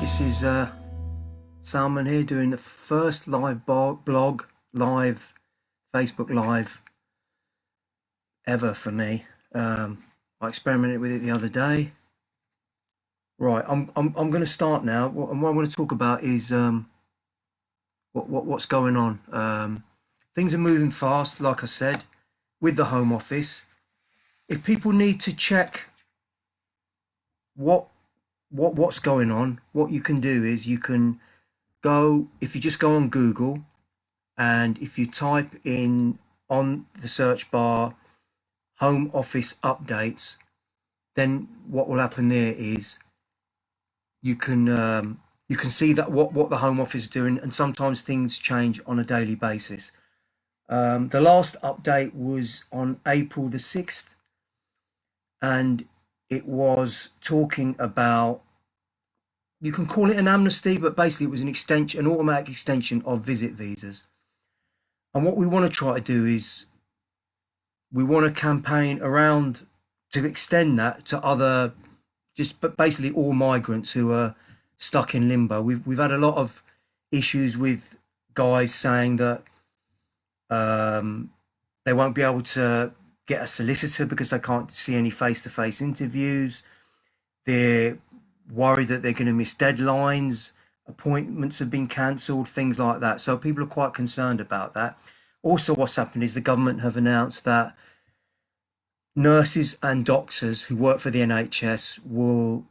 This is Salman here doing the first live live Facebook Live ever for me. I experimented with it the other day. Right, I'm going to start now. What I want to talk about is what's going on. Things are moving fast, like I said, with the Home Office. If people need to check what's going on, what you can do is you can go, if you just go on Google and if you type in on the search bar Home Office updates, then what will happen there is you can see that what the Home Office is doing, and sometimes things change on a daily basis. The last update was on April the 6th, and it was talking about, you can call it an amnesty, but basically it was an extension, an automatic extension of visit visas. And what we want to try to do is we want to campaign around to extend that to other, but basically all migrants who are stuck in limbo. We've had a lot of issues with guys saying that they won't be able to get a solicitor because they can't see any face-to-face interviews. They're worried that they're going to miss deadlines, appointments have been cancelled, things like that. So people are quite concerned about that. Also, what's happened is the government have announced that nurses and doctors who work for the NHS will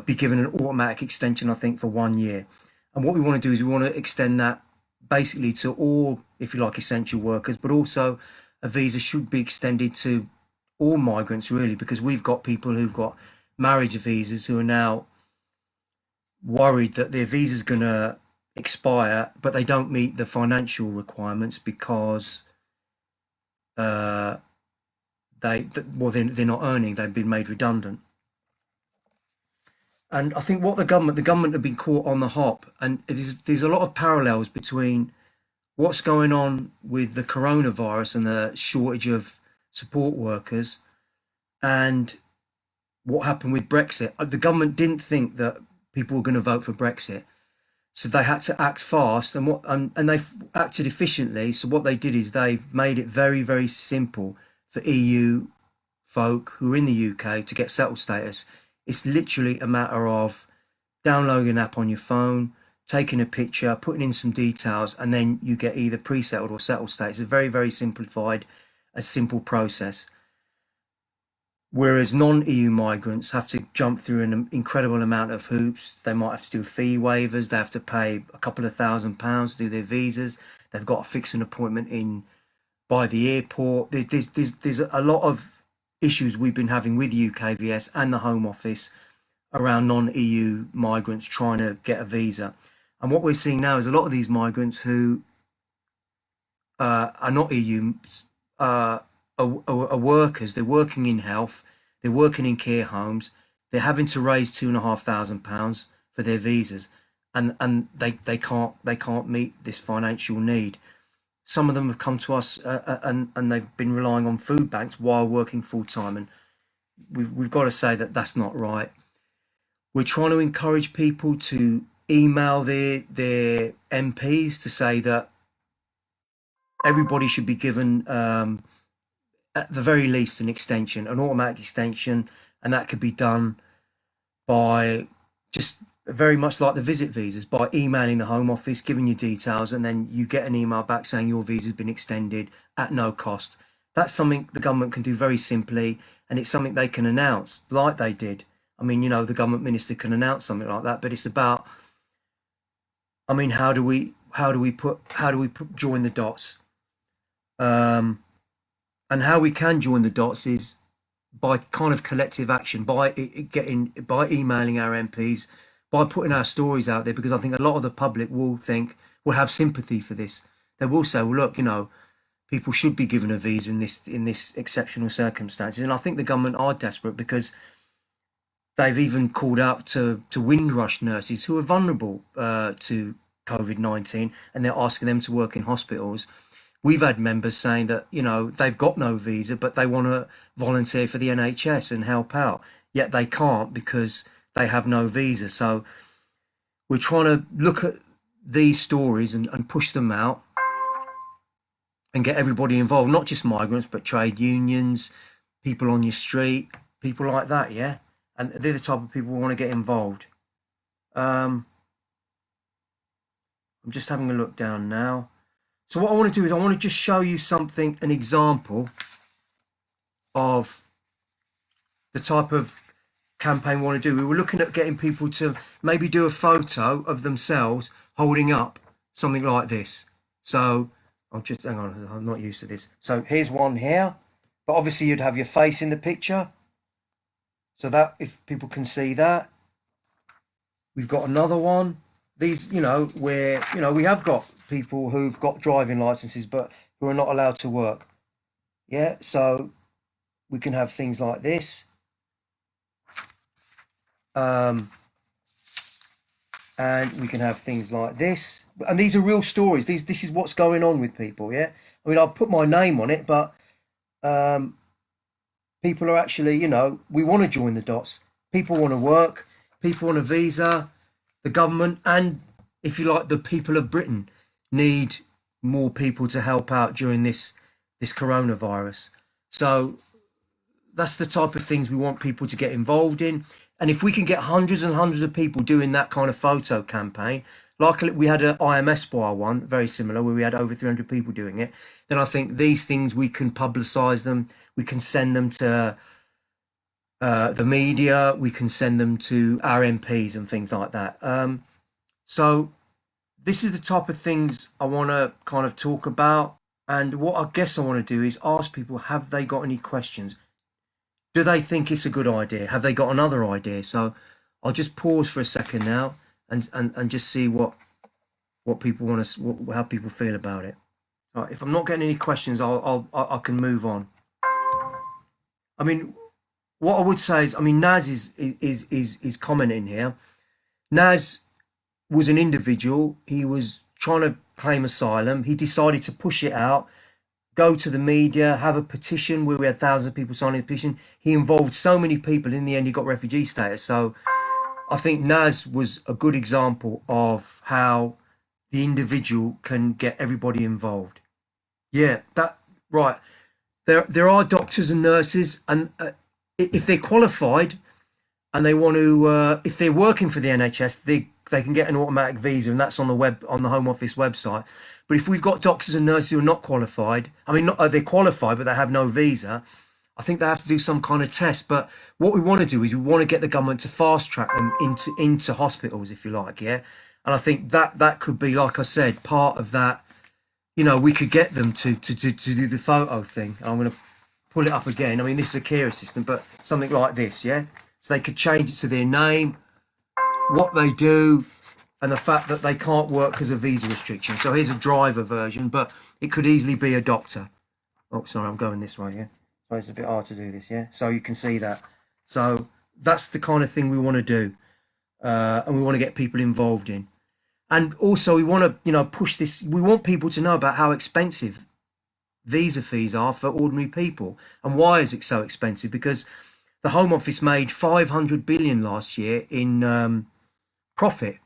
be given an automatic extension, I think, for 1 year. And what we want to do is we want to extend that basically to all, if you like, essential workers, but also a visa should be extended to all migrants, really, because we've got people who've got marriage visas who are now worried that their visa's going to expire, but they don't meet the financial requirements because they're not earning, they've been made redundant. And I think what the government have been caught on the hop, and there's a lot of parallels between what's going on with the coronavirus and the shortage of support workers and what happened with Brexit. The government didn't think that people were going to vote for Brexit, so they had to act fast, and they've acted efficiently. So what they did is they've made it very, very simple for EU folk who are in the UK to get settled status. It's literally a matter of downloading an app on your phone, taking a picture, putting in some details, and then you get either pre-settled or settled status. It's a very, very simplified, a simple process. Whereas non-EU migrants have to jump through an incredible amount of hoops. They might have to do fee waivers. They have to pay a couple of £1,000 to do their visas. They've got to fix an appointment by the airport. There's a lot of issues we've been having with UKVS and the Home Office around non-EU migrants trying to get a visa. And what we're seeing now is a lot of these migrants who are not EU are workers. They're working in health, they're working in care homes, they're having to raise £2,500 for their visas, and they can't meet this financial need. Some of them have come to us and they've been relying on food banks while working full time, and we've got to say that that's not right. We're trying to encourage people to email their MPs to say that everybody should be given at the very least an extension, an automatic extension, and that could be done by just very much like the visit visas, by emailing the Home Office, giving you details, and then you get an email back saying your visa's been extended at no cost. That's something the government can do very simply, and it's something they can announce like they did. I mean, the government minister can announce something like that, but it's about, I mean, how do we join the dots? And how we can join the dots is by kind of collective action, by emailing our MPs, by putting our stories out there, because I think a lot of the public will have sympathy for this. They will say, well, look, people should be given a visa in this exceptional circumstances. And I think the government are desperate because they've even called out to Windrush nurses who are vulnerable to COVID-19, and they're asking them to work in hospitals. We've had members saying that, they've got no visa, but they want to volunteer for the NHS and help out, yet they can't because they have no visa. So we're trying to look at these stories and push them out and get everybody involved, not just migrants, but trade unions, people on your street, people like that, yeah? And they're the type of people who want to get involved. I'm just having a look down now. So what I want to do is I want to just show you something, an example of the type of campaign we want to do. We were looking at getting people to maybe do a photo of themselves holding up something like this. So I'll just, hang on, I'm not used to this. So here's one here, but obviously you'd have your face in the picture. So that, if people can see that. We've got another one. These, you know, where, you know, we have got people who've got driving licenses, but who are not allowed to work. Yeah, so we can have things like this. And we can have things like this. And these are real stories. This is what's going on with people, yeah? I mean, I'll put my name on it, but people are actually, you know, we want to join the dots. People want to work. People want a visa. The government and, if you like, the people of Britain need more people to help out during this coronavirus. So that's the type of things we want people to get involved in. And if we can get hundreds and hundreds of people doing that kind of photo campaign, like we had an IMS bar one, very similar, where we had over 300 people doing it, then I think these things, we can publicise them, we can send them to the media, we can send them to our MPs and things like that. So this is the type of things I want to kind of talk about. And what I guess I want to do is ask people, have they got any questions? Do they think it's a good idea? Have they got another idea? So I'll just pause for a second now and just see what people want to, how people feel about it. All right, if I'm not getting any questions, I can move on. I mean, what I would say is, I mean, Naz is commenting here. Naz was an individual. He was trying to claim asylum. He decided to push it out, go to the media, have a petition where we had thousands of people signing a petition. He involved so many people. In the end, he got refugee status. So I think Naz was a good example of how the individual can get everybody involved. Yeah, that right. There are doctors and nurses, and if they're qualified and they want to, if they're working for the NHS, they can get an automatic visa, and that's on the Home Office website. But if we've got doctors and nurses who are not qualified, I mean, they're qualified but they have no visa, I think they have to do some kind of test. But what we want to do is we want to get the government to fast track them into hospitals, if you like, yeah. And I think that could be, like I said, part of that. You know, we could get them to do the photo thing. I'm going to pull it up again. I mean, this is a care assistant, but something like this, yeah? So they could change it to their name, what they do, and the fact that they can't work because of visa restrictions. So here's a driver version, but it could easily be a doctor. Oh, sorry, I'm going this way, yeah? So it's a bit hard to do this, yeah? So you can see that. So that's the kind of thing we want to do, and we want to get people involved in. And also we want to, you know, push this. We want people to know about how expensive visa fees are for ordinary people. And why is it so expensive? Because the Home Office made 500 billion last year in profit,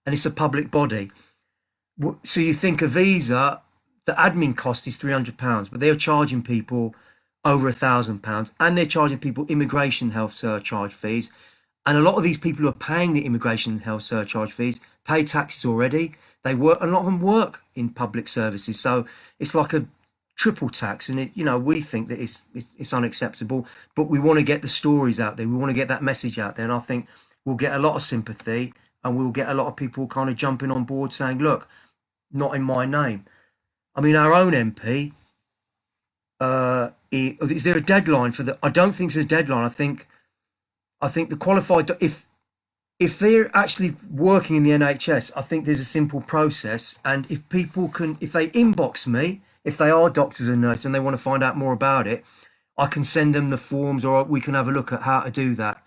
and it's a public body. So you think a visa, the admin cost is £300, but they're charging people over £1,000, and they're charging people immigration health surcharge fees. And a lot of these people who are paying the immigration health surcharge fees pay taxes already. They work, a lot of them work in public services. So it's like a triple tax. And, you know, we think that it's unacceptable, but we want to get the stories out there. We want to get that message out there. And I think we'll get a lot of sympathy, and we'll get a lot of people kind of jumping on board saying, look, not in my name. I mean, our own MP, is there a deadline for the, I don't think there's a deadline. I think the qualified, if they're actually working in the NHS, I think there's a simple process. And if people can, if they inbox me, if they are doctors and nurses and they want to find out more about it, I can send them the forms, or we can have a look at how to do that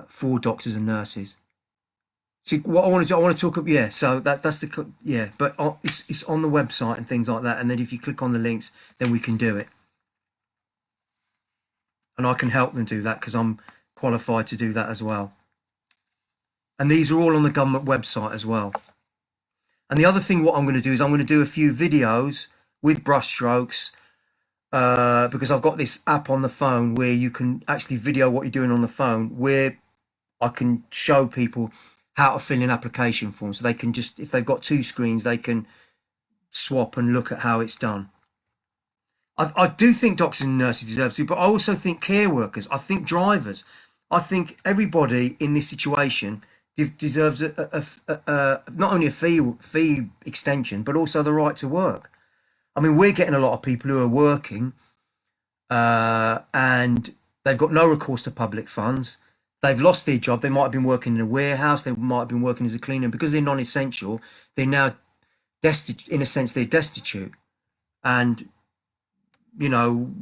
for doctors and nurses. See, what I want to do, I want to talk about, yeah, so that's the, yeah, but it's on the website and things like that. And then if you click on the links, then we can do it. And I can help them do that because I'm qualified to do that as well. And these are all on the government website as well. And the other thing, what I'm going to do is I'm going to do a few videos with brushstrokes, because I've got this app on the phone where you can actually video what you're doing on the phone, where I can show people how to fill in application forms. So they can just, if they've got two screens, they can swap and look at how it's done. I do think doctors and nurses deserve to, but I also think care workers, I think drivers, I think everybody in this situation deserves not only a fee extension, but also the right to work. I mean, we're getting a lot of people who are working, and they've got no recourse to public funds. They've lost their job. They might have been working in a warehouse. They might have been working as a cleaner. Because they're non-essential, they're now destitute. In a sense, they're destitute, and you know,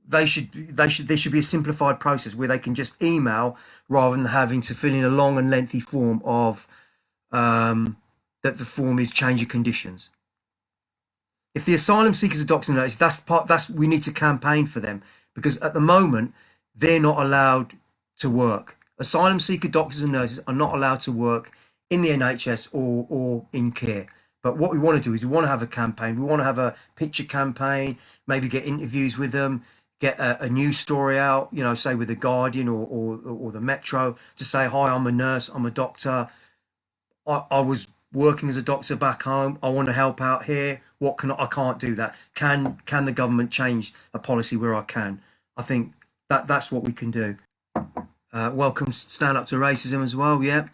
there should be a simplified process where they can just email rather than having to fill in a long and lengthy form of that the form is change of conditions. If the asylum seekers are doctors and nurses, we need to campaign for them, because at the moment they're not allowed to work. Asylum seeker doctors and nurses are not allowed to work in the NHS or in care. But what we want to do is we want to have a campaign. We want to have a picture campaign, maybe get interviews with them, get a news story out, you know, say with the Guardian or the Metro, to say, hi, I'm a nurse, I'm a doctor. I was working as a doctor back home. I want to help out here. What can I can't do that. Can the government change a policy where I can? I think that's what we can do. Welcome Stand Up to Racism as well. Yeah.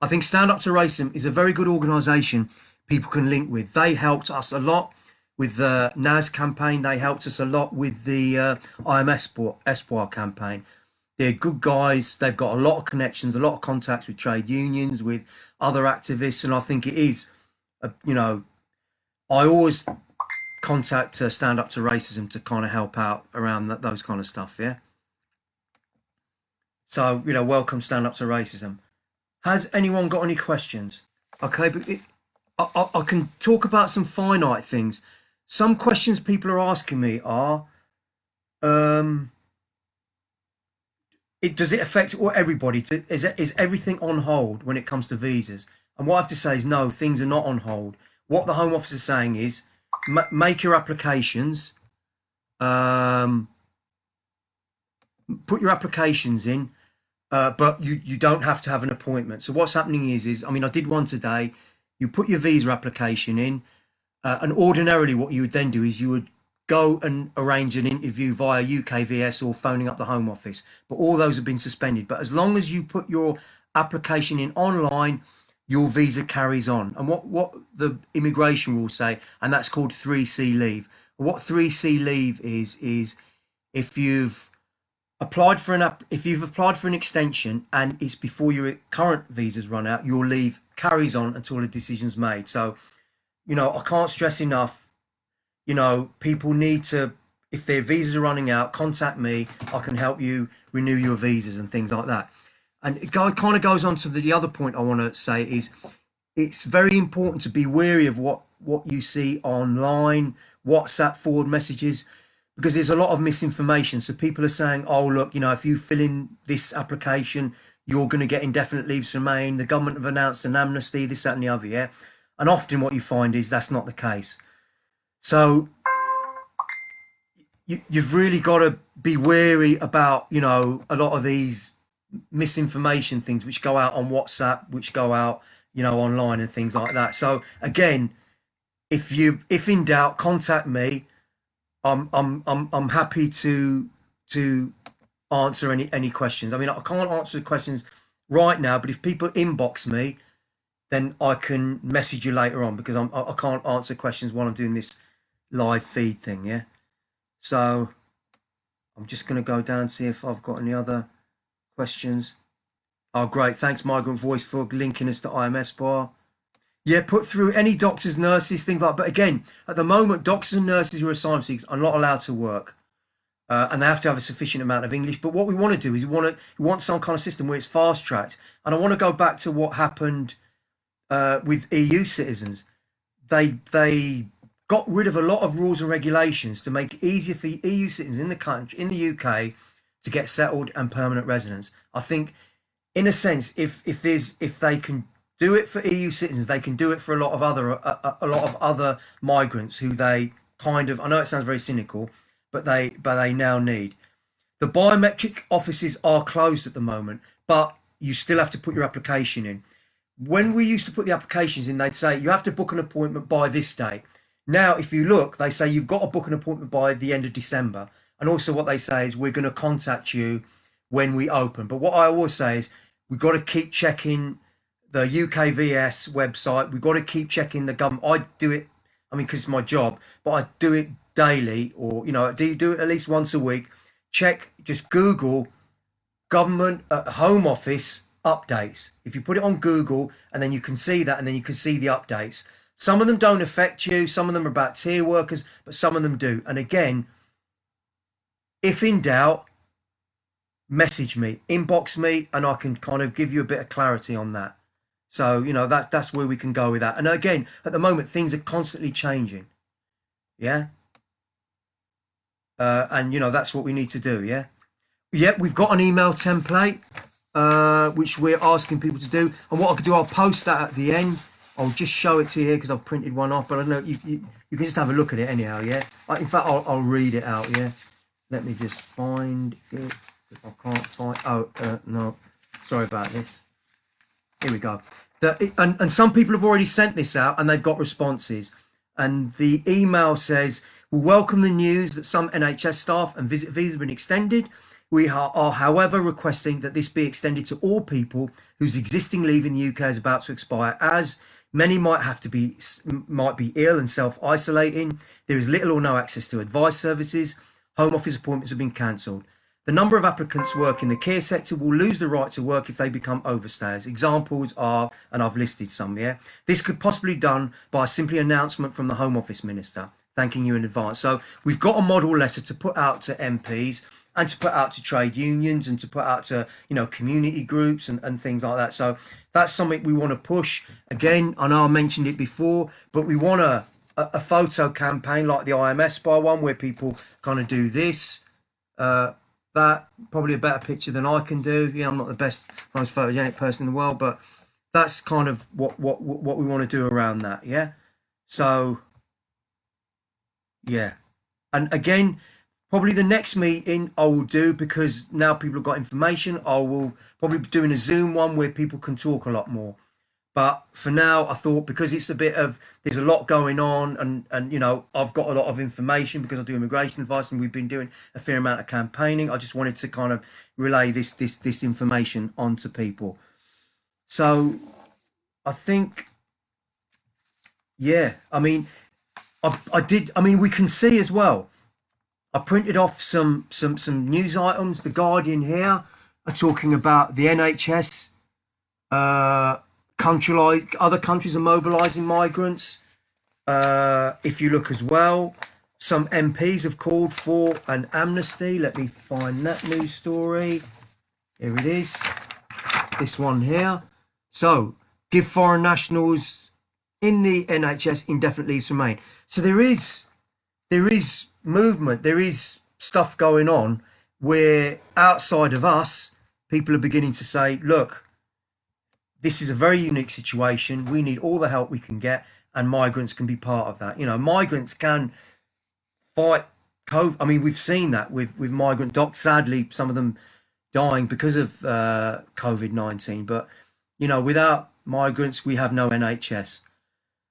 I think Stand Up to Racism is a very good organisation people can link with. They helped us a lot with the NAS campaign. They helped us a lot with the I'm Espoir campaign. They're good guys. They've got a lot of connections, a lot of contacts with trade unions, with other activists. And I think it is, you know, I always contact Stand Up to Racism to kind of help out around those kind of stuff, yeah? So, you know, welcome Stand Up to Racism. Has anyone got any questions? Okay, but I can talk about some finite things. Some questions people are asking me are, does it affect everybody? Is everything on hold when it comes to visas? And what I have to say is no, things are not on hold. What the Home Office is saying is make your applications, put your applications in, but you don't have to have an appointment. So what's happening is I mean, I did one today. You put your visa application in, and ordinarily what you would then do is you would go and arrange an interview via UKVS or phoning up the Home Office. But all those have been suspended. But as long as you put your application in online, your visa carries on. And what the immigration rules say, and that's called 3C leave. What 3C leave is if you've applied for an extension and it's before your current visa's run out, your leave carries on until a decision's made. So, you know, I can't stress enough, you know, people need to, if their visas are running out, contact me. I can help you renew your visas and things like that. And it kind of goes on to the other point I want to say is it's very important to be wary of what you see online, WhatsApp forward messages, because there's a lot of misinformation. So people are saying, oh, look, you know, if you fill in this application, you're going to get indefinite leave to remain. The government have announced an amnesty, this, that and the other, yeah? And often what you find is that's not the case. So you've really got to be wary about, you know, a lot of these misinformation things which go out on WhatsApp, which go out, you know, online and things like that. So again, if in doubt, contact me. I'm happy to answer any questions. I mean, I can't answer the questions right now, but if people inbox me, then I can message you later on, because I can't answer questions while I'm doing this live feed thing. Yeah. So I'm just going to go down and see if I've got any other questions. Oh, great. Thanks, Migrant Voice, for linking us to IMS Bar. Yeah, put through any doctors, nurses, things like that. But again, at the moment, doctors and nurses who are asylum seekers are not allowed to work. And they have to have a sufficient amount of English. But what we want to do is we want some kind of system where it's fast tracked. And I want to go back to what happened with EU citizens. They got rid of a lot of rules and regulations to make it easier for EU citizens in the country, in the UK, to get settled and permanent residence. I think, in a sense, if they can do it for EU citizens, they can do it for a lot of other migrants who they kind of. I know it sounds very cynical, but they now need. The biometric offices are closed at the moment, but you still have to put your application in. When we used to put the applications in, they'd say you have to book an appointment by this date. Now, if you look, they say you've got to book an appointment by the end of December. And also what they say is we're going to contact you when we open. But what I always say is we've got to keep checking the UKVS website. We've got to keep checking the government. I do it, I mean, because it's my job, but I do it daily, or, you know, I do it at least once a week. Check, just Google government home office updates. If you put it on Google, and then you can see that, and then you can see the updates. Some of them don't affect you. Some of them are about tier workers, but some of them do. And again, if in doubt, message me, inbox me, and I can kind of give you a bit of clarity on that. So, you know, that's where we can go with that. And again, at the moment, things are constantly changing. Yeah. And, you know, that's what we need to do. Yeah. Yeah, we've got an email template, which we're asking people to do. And what I could do, I'll post that at the end. I'll just show it to you here because I've printed one off. But I don't know, you can just have a look at it anyhow. Yeah. In fact, I'll read it out. Yeah. Let me just find it. If I can't find, no, sorry about this. Here we go. And some people have already sent this out and they've got responses. And the email says, we welcome the news that some NHS staff and visit visas have been extended. We are, however, requesting that this be extended to all people whose existing leave in the UK is about to expire, as many might be ill and self-isolating. There is little or no access to advice services. Home office appointments have been cancelled. The number of applicants working in the care sector will lose the right to work if they become overstayers. Examples are, and I've listed some here, this could possibly be done by a simply announcement from the Home Office Minister, thanking you in advance. So we've got a model letter to put out to MPs and to put out to trade unions and to put out to, you know, community groups and things like that. So that's something we want to push. Again, I know I mentioned it before, but we want a photo campaign like the IMS by one where people kind of do this, that, probably a better picture than I can do. Yeah, I'm not the best, most photogenic person in the world, but that's kind of what we want to do around that. Yeah. So, yeah. And again, probably the next meeting I will do, because now people have got information, I will probably be doing a Zoom one where people can talk a lot more. But for now, I thought, because it's there's a lot going on, and you know, I've got a lot of information because I do immigration advice and we've been doing a fair amount of campaigning. I just wanted to kind of relay this information onto people. So I think, yeah, I mean, we can see as well. I printed off some news items. The Guardian here are talking about the NHS. Other countries are mobilising migrants. If you look as well, some MPs have called for an amnesty. Let me find that news story. Here it is. This one here. So, give foreign nationals in the NHS indefinite leave to remain. So there is movement. There is stuff going on where outside of us, people are beginning to say, look, this is a very unique situation. We need all the help we can get, and migrants can be part of that. You know, migrants can fight COVID. I mean, we've seen that with migrant docs. Sadly, some of them dying because of COVID-19. But, you know, without migrants, we have no NHS.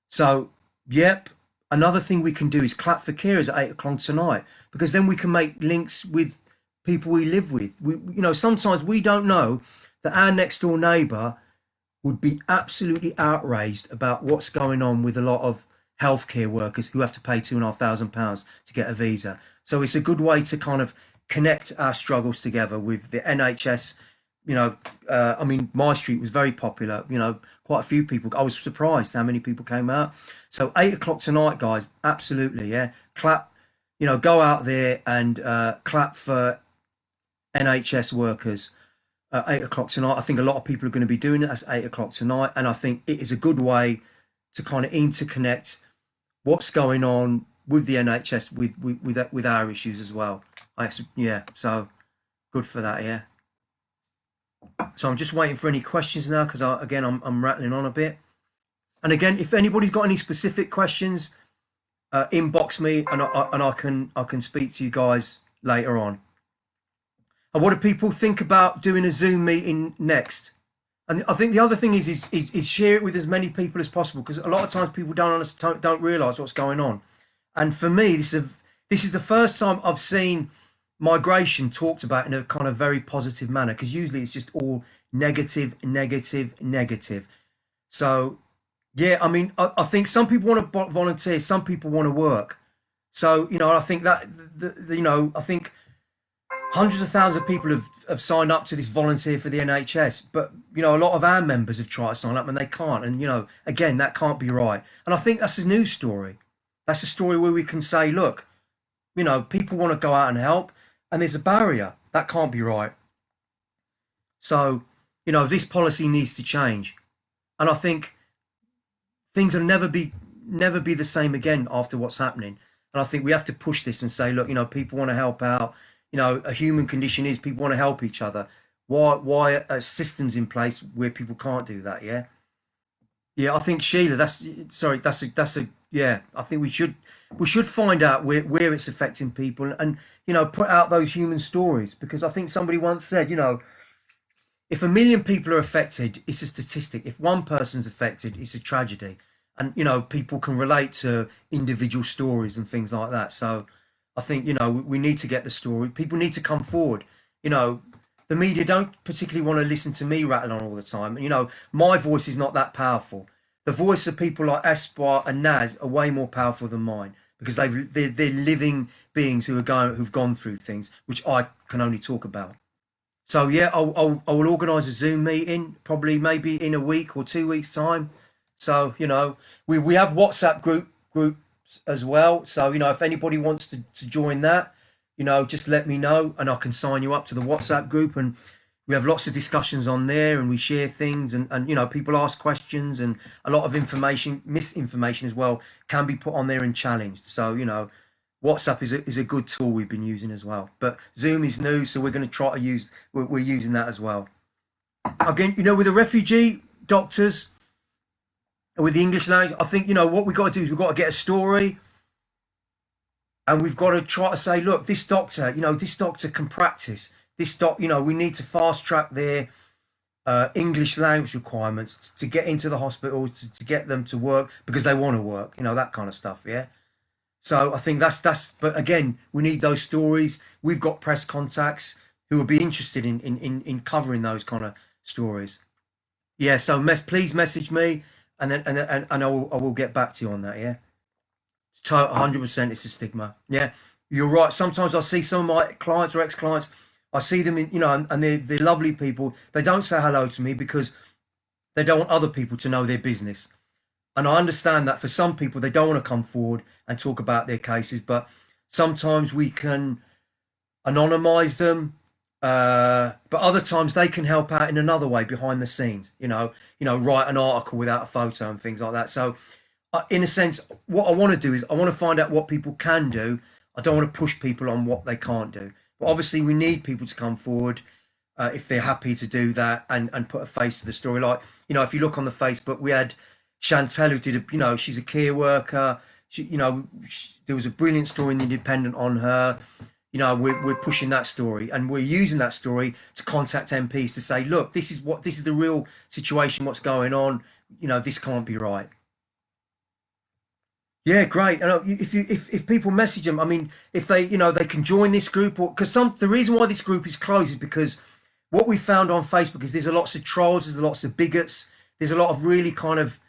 So, yep. Another thing we can do is clap for carers at 8 o'clock tonight, because then we can make links with people we live with. You know, sometimes we don't know that our next door neighbour would be absolutely outraged about what's going on with a lot of healthcare workers who have to pay £2,500 to get a visa. So it's a good way to kind of connect our struggles together with the NHS. You know, I mean, my street was very popular. You know, quite a few people. I was surprised how many people came out. So 8 o'clock tonight, guys, absolutely, yeah. Clap, you know, go out there and clap for NHS workers. 8 o'clock tonight. I think a lot of people are going to be doing it. That's 8 o'clock tonight, and I think it is a good way to kind of interconnect what's going on with the NHS with our issues as well. Yeah. So Good for that, yeah. So I'm just waiting for any questions now because again I'm rattling on a bit. And again, if anybody's got any specific questions, inbox me and I can speak to you guys later on. And what do people think about doing a Zoom meeting next? And I think the other thing is share it with as many people as possible, because a lot of times people don't realise what's going on. And for me, this is the first time I've seen migration talked about in a kind of very positive manner, because usually it's just all negative, negative, negative. So yeah, I mean, I think some people want to volunteer, some people want to work. So I think that I think hundreds of thousands of people have signed up to this volunteer for the NHS, but a lot of our members have tried to sign up and they can't. And again, that can't be right. And I think that's a news story. That's a story where we can say, look, people want to go out and help, and there's a barrier that can't be right. So this policy needs to change, and I think things will never be the same again after what's happening. And I think we have to push this and say, look, people want to help out. A human condition is people want to help each other. Why are systems in place where people can't do that? Yeah. Yeah, I think Sheila, that's a yeah. I think we should find out where it's affecting people, and put out those human stories, because I think somebody once said, if a million people are affected, it's a statistic. If one person's affected, it's a tragedy. And people can relate to individual stories and things like that. So I think we need to get the story. People need to come forward. The media don't particularly want to listen to me rattle on all the time. My voice is not that powerful. The voice of people like Espoir and Naz are way more powerful than mine, because they're living beings who've gone through things which I can only talk about. So yeah, I will organise a Zoom meeting, probably maybe in a week or 2 weeks time. So we have WhatsApp groups as well. So if anybody wants to join that, just let me know and I can sign you up to the WhatsApp group, and we have lots of discussions on there, and we share things, and people ask questions, and a lot of misinformation as well, can be put on there and challenged. So WhatsApp is a good tool we've been using as well. But Zoom is new, so we're going to try to we're using that as well. Again, with the refugee doctors, with the English language, I think what we've got to do is we've got to get a story, and we've got to try to say, look, this doctor can practice. We need to fast track their English language requirements to get into the hospital, to get them to work because they want to work, that kind of stuff. Yeah. So I think but again, we need those stories. We've got press contacts who will be interested in covering those kind of stories. Yeah. So please message me, and then I will get back to you on that. Yeah. 100%. It's a stigma. Yeah. You're right. Sometimes I see some of my clients or ex-clients. I see them and they're lovely people. They don't say hello to me because they don't want other people to know their business. And I understand that for some people, they don't want to come forward and talk about their cases, but sometimes we can anonymize them. But other times they can help out in another way behind the scenes, write an article without a photo and things like that. So in a sense, what I want to do is I want to find out what people can do. I don't want to push people on what they can't do. But obviously we need people to come forward if they're happy to do that and put a face to the story. Like, if you look on the Facebook, we had Chantel who did she's a care worker. There was a brilliant story in the Independent on her. We're pushing that story, and we're using that story to contact MPs to say, look, this is the real situation, what's going on. This can't be right. Yeah, great. And if people message them, I mean, if they can join this group, or because the reason why this group is closed is because what we found on Facebook is there's lots of trolls, there's lots of bigots, there's a lot of really kind of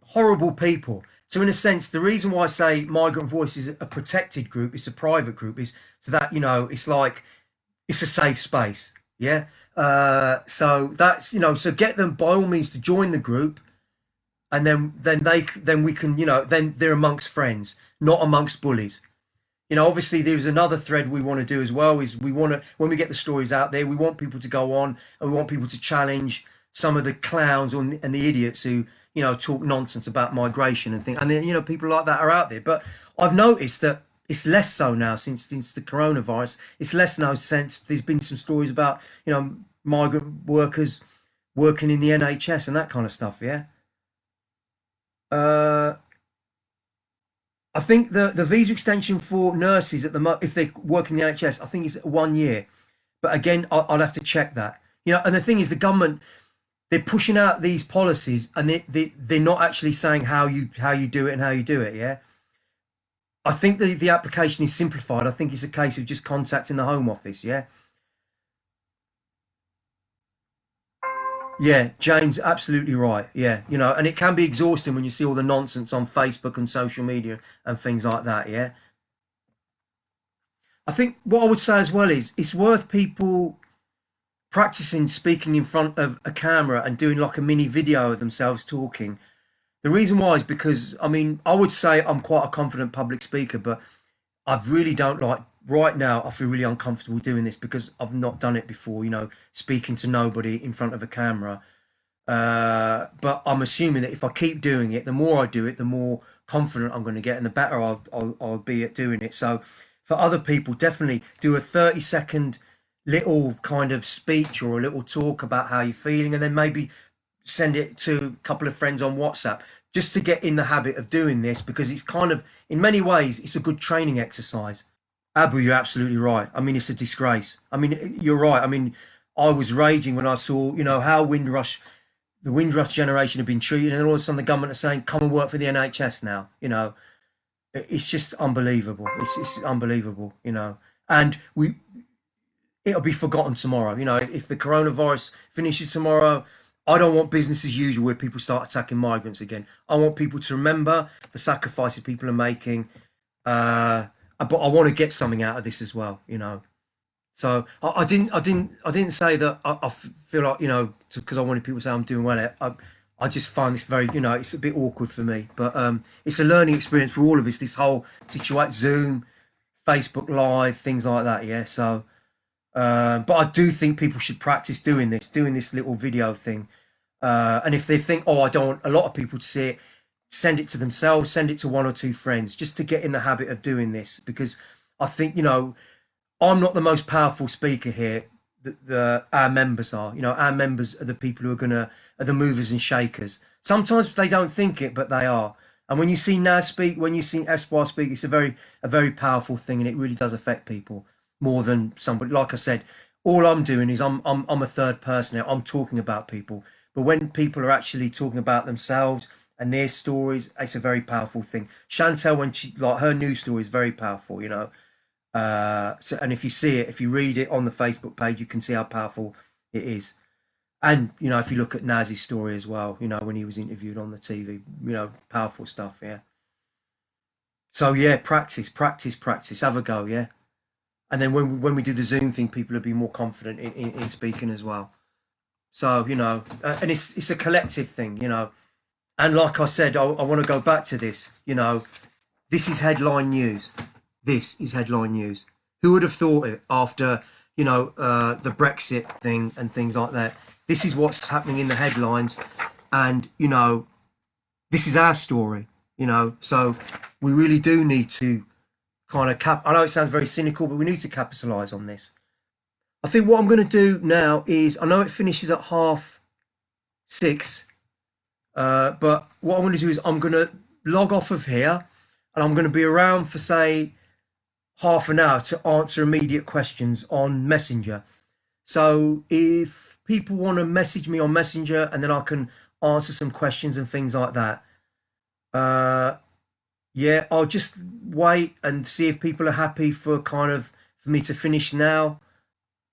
horrible people. So in a sense, the reason why I say Migrant Voice is a protected group, it's a private group, is so that it's like it's a safe space. Yeah. So that's so get them by all means to join the group, and then we can then they're amongst friends, not amongst bullies. Obviously there's another thread we want to do as well, is we want to, when we get the stories out there, we want people to go on and we want people to challenge some of the clowns and the idiots who talk nonsense about migration and things, and then people like that are out there. But I've noticed that it's less so now since the coronavirus. It's less now since there's been some stories about migrant workers working in the NHS and that kind of stuff. Yeah. Uh, I think the visa extension for nurses at if they work in the NHS, I think it's 1 year. But again, I'll have to check that. And the thing is, the government, they're pushing out these policies, and they're not actually saying how you do it and how you do it. Yeah. I think the application is simplified. I think it's a case of just contacting the Home Office. Yeah. Yeah, Jane's absolutely right. Yeah, and it can be exhausting when you see all the nonsense on Facebook and social media and things like that. Yeah. I think what I would say as well is it's worth people practicing speaking in front of a camera and doing like a mini video of themselves talking. The reason why is because, I mean, I would say I'm quite a confident public speaker, but I really don't like right now. I feel really uncomfortable doing this because I've not done it before, speaking to nobody in front of a camera. But I'm assuming that if I keep doing it, the more I do it, the more confident I'm going to get and the better I'll be at doing it. So for other people, definitely do a 30-second little kind of speech or a little talk about how you're feeling, and then maybe send it to a couple of friends on WhatsApp just to get in the habit of doing this, because it's kind of, in many ways, it's a good training exercise. Abu, you're absolutely right. I mean, it's a disgrace. I mean, you're right. I mean, I was raging when I saw, how the Windrush generation have been treated, and then all of a sudden the government are saying, come and work for the NHS now. It's just unbelievable. It's unbelievable, and it'll be forgotten tomorrow. If the coronavirus finishes tomorrow, I don't want business as usual where people start attacking migrants again. I want people to remember the sacrifices people are making, but I want to get something out of this as well. So I didn't say that I feel like because I wanted people to say I'm doing well. I just find this very it's a bit awkward for me, but it's a learning experience for all of us. This whole situation, Zoom, Facebook Live, things like that. Yeah. So, but I do think people should practice doing this little video thing. And if they think, oh, I don't want a lot of people to see it, send it to themselves, send it to one or two friends, just to get in the habit of doing this, because I think I'm not the most powerful speaker here. Our members are. Our members are the people who are the movers and shakers. Sometimes they don't think it, but they are. And when you see Naz speak, when you see Espoir speak, it's a very powerful thing, and it really does affect people more than somebody. Like I said, all I'm doing is I'm a third person here. I'm talking about people, but when people are actually talking about themselves and their stories, it's a very powerful thing. Chantel, when she like her news story is very powerful. So, and if you see it, if you read it on the Facebook page, you can see how powerful it is. And if you look at Naz's story as well, when he was interviewed on the TV, powerful stuff. Yeah. So yeah, practice, practice, practice. Have a go. Yeah. And then when we do the Zoom thing, people will be more confident in speaking as well. So and it's a collective thing. And like I said, I want to go back to this. This is headline news. This is headline news. Who would have thought it after, the Brexit thing and things like that? This is what's happening in the headlines. And, this is our story. So we really do need to kind of I know it sounds very cynical, but we need to capitalise on this. I think what I'm going to do now is, I know it finishes at 6:30, but what I'm going to do is I'm going to log off of here, and I'm going to be around for, say, half an hour to answer immediate questions on Messenger. So if people want to message me on Messenger, and then I can answer some questions and things like that. Yeah, I'll just wait and see if people are happy for me to finish now.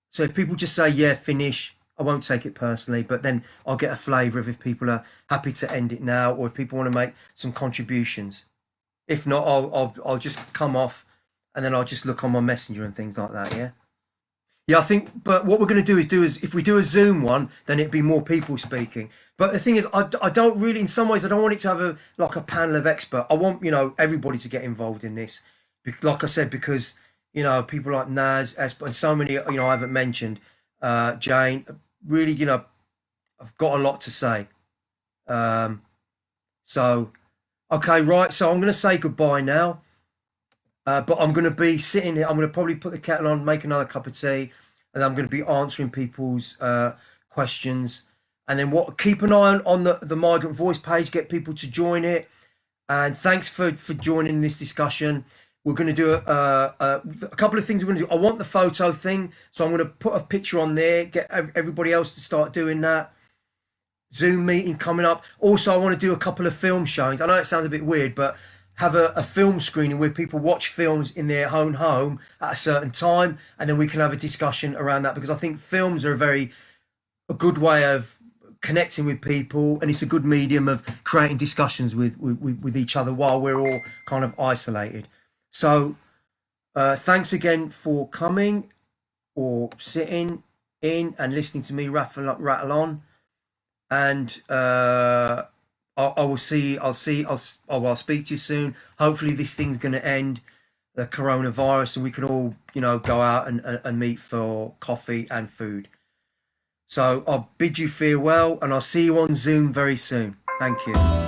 So if people just say, yeah, finish, I won't take it personally, but then I'll get a flavour of if people are happy to end it now, or if people want to make some contributions. If not, I'll just come off, and then I'll just look on my Messenger and things like that. Yeah. Yeah, I think, but what we're going to do is if we do a Zoom one, then it'd be more people speaking. But the thing is, I don't really, in some ways, I don't want it to have a panel of expert. I want, everybody to get involved in this. Like I said, because, people like Naz, Esp, and so many, I haven't mentioned, Jane, really, I've got a lot to say. So, okay, right. So I'm going to say goodbye now. But I'm going to be sitting here. I'm going to probably put the kettle on, make another cup of tea, and I'm going to be answering people's questions. And then keep an eye on the Migrant Voice page, get people to join it. And thanks for joining this discussion. We're going to do a couple of things we're going to do. I want the photo thing, so I'm going to put a picture on there, get everybody else to start doing that. Zoom meeting coming up. Also, I want to do a couple of film showings. I know it sounds a bit weird, but have a film screening where people watch films in their own home at a certain time, and then we can have a discussion around that, because I think films are a good way of connecting with people, and it's a good medium of creating discussions with each other while we're all kind of isolated. So thanks again for coming or sitting in and listening to me rattle on. And I will see. I'll speak to you soon. Hopefully, this thing's going to end, the coronavirus, and we can all, go out and meet for coffee and food. So I'll bid you farewell, and I'll see you on Zoom very soon. Thank you.